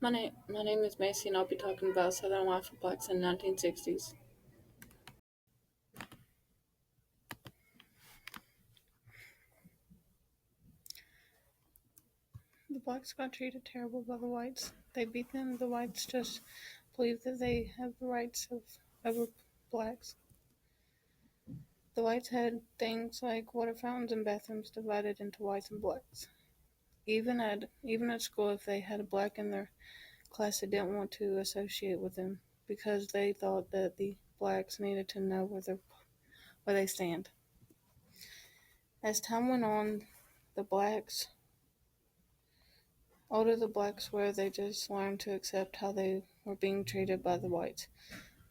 My name is Macy, and I'll be talking about Southern life for blacks in the 1960s. The blacks got treated terrible by the whites. They beat them. The whites just believe that they have the rights over blacks. The whites had things like water fountains and bathrooms divided into whites and blacks. Even at school, if they had a black in their class, they didn't want to associate with them because they thought that the blacks needed to know where they stand. As time went on, the blacks older the blacks were, they just learned to accept how they were being treated by the whites.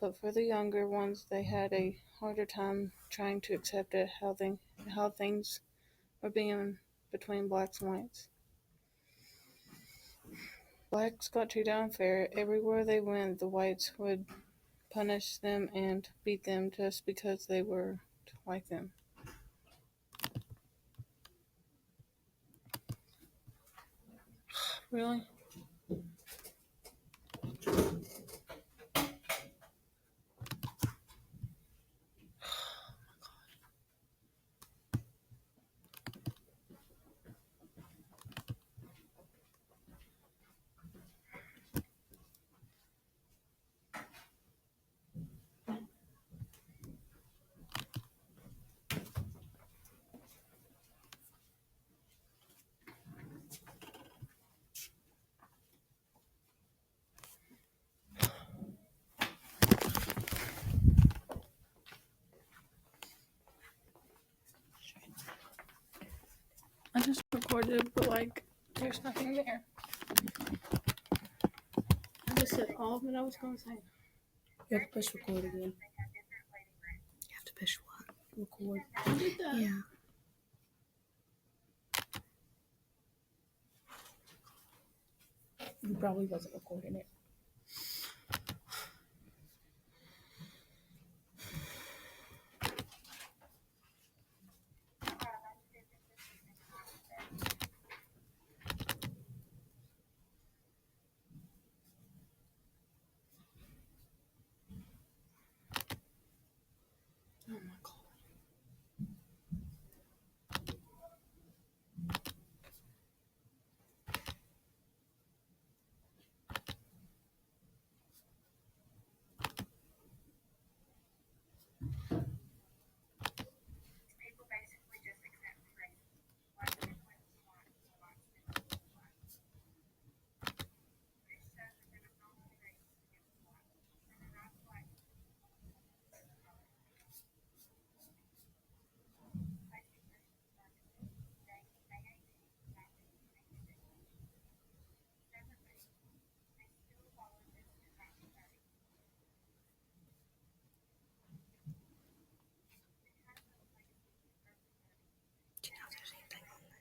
But for the younger ones, they had a harder time trying to accept it, how things were being between blacks and whites. Blacks got treated unfair. Everywhere they went, the whites would punish them and beat them just because they were like them. Really? I just recorded, but there's nothing there. I just said all of it I was going to say. You have to push record again. You have to push what? Record. I did that. Yeah. You probably wasn't recording it. Oh my God. Do you know if there's anything on that?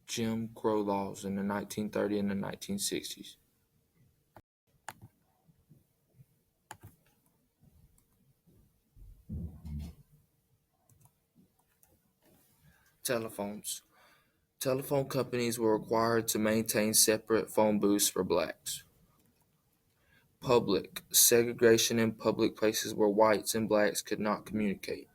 Jim Crow laws in the 1930s and the 1960s. Telephones. Telephone companies were required to maintain separate phone booths for blacks. Public. Segregation in public places where whites and blacks could not communicate.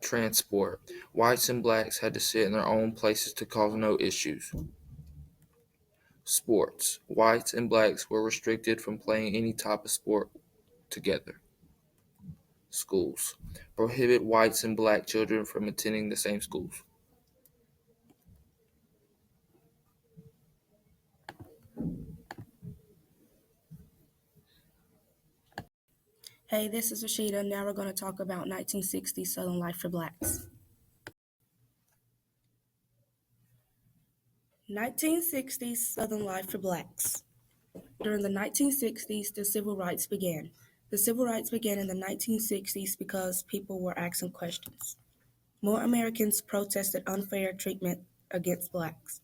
Transport. Whites and blacks had to sit in their own places to cause no issues. Sports. Whites and blacks were restricted from playing any type of sport together. Schools. Prohibit whites and black children from attending the same schools. Hey, this is Rashida. Now we're going to talk about 1960s Southern life for blacks. 1960s Southern life for blacks. During the 1960s, the civil rights began. The civil rights began in the 1960s because people were asking questions. More Americans protested unfair treatment against blacks.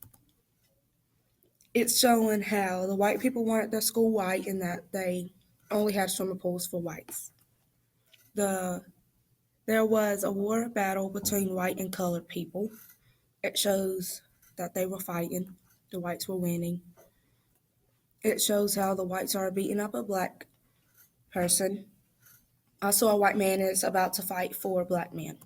It's showing how the white people wanted their school white and that they only had swimming pools for whites. There was a war battle between white and colored people. It shows that they were fighting. The whites were winning. It shows how the whites are beating up a black person. Also, a white man is about to fight for a black man.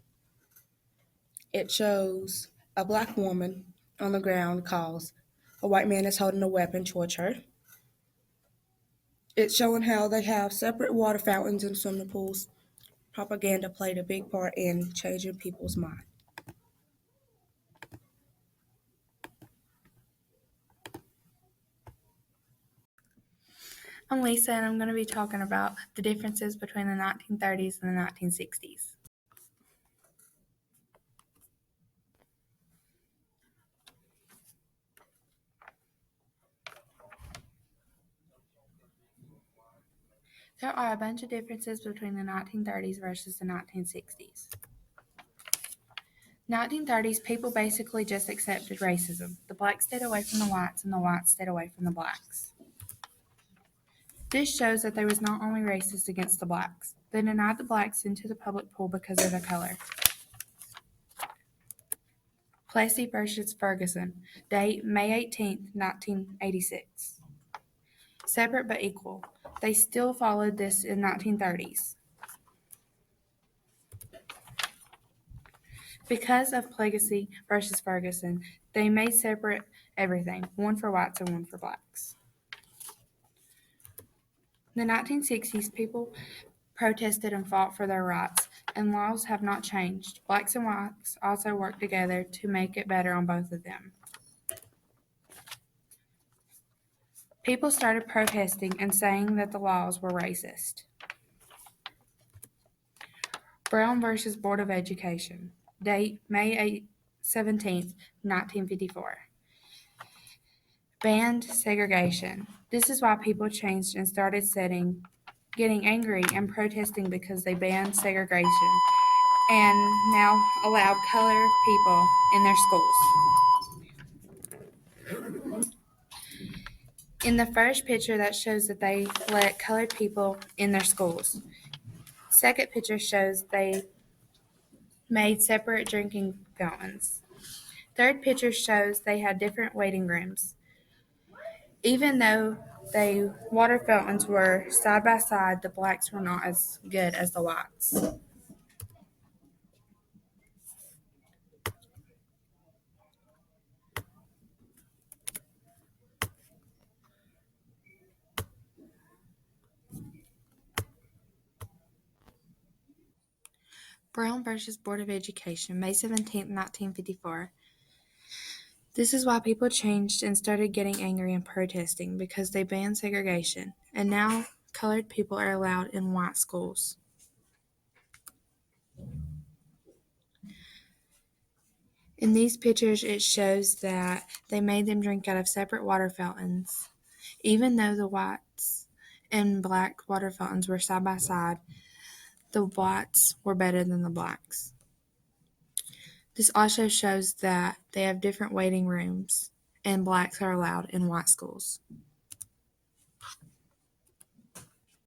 It shows a black woman on the ground calls. A white man is holding a weapon towards her. It's showing how they have separate water fountains and swimming pools. Propaganda played a big part in changing people's minds. I'm Lisa, and I'm going to be talking about the differences between the 1930s and the 1960s. There are a bunch of differences between the 1930s versus the 1960s. 1930s, people basically just accepted racism. The blacks stayed away from the whites, and the whites stayed away from the blacks. This shows that they was not only racist against the blacks. They denied the blacks into the public pool because of their color. Plessy versus Ferguson. Date May 18, 1986. Separate but equal. They still followed this in 1930s. Because of Plessy versus Ferguson, they made separate everything, one for whites and one for blacks. In the 1960s, people protested and fought for their rights, and laws have not changed. Blacks and whites also worked together to make it better on both of them. People started protesting and saying that the laws were racist. Brown versus Board of Education. Date May 17, 1954. Banned segregation. This is why people changed and started getting angry and protesting because they banned segregation and now allowed colored people in their schools. In the first picture, that shows that they let colored people in their schools. Second picture shows they made separate drinking fountains. Third picture shows they had different waiting rooms. Even though the water fountains were side by side, the blacks were not as good as the whites. Brown versus Board of Education, May 17, 1954. This is why people changed and started getting angry and protesting because they banned segregation, and now colored people are allowed in white schools. In these pictures, it shows that they made them drink out of separate water fountains. Even though the whites and black water fountains were side by side, the whites were better than the blacks. This also shows that they have different waiting rooms, and blacks are allowed in white schools.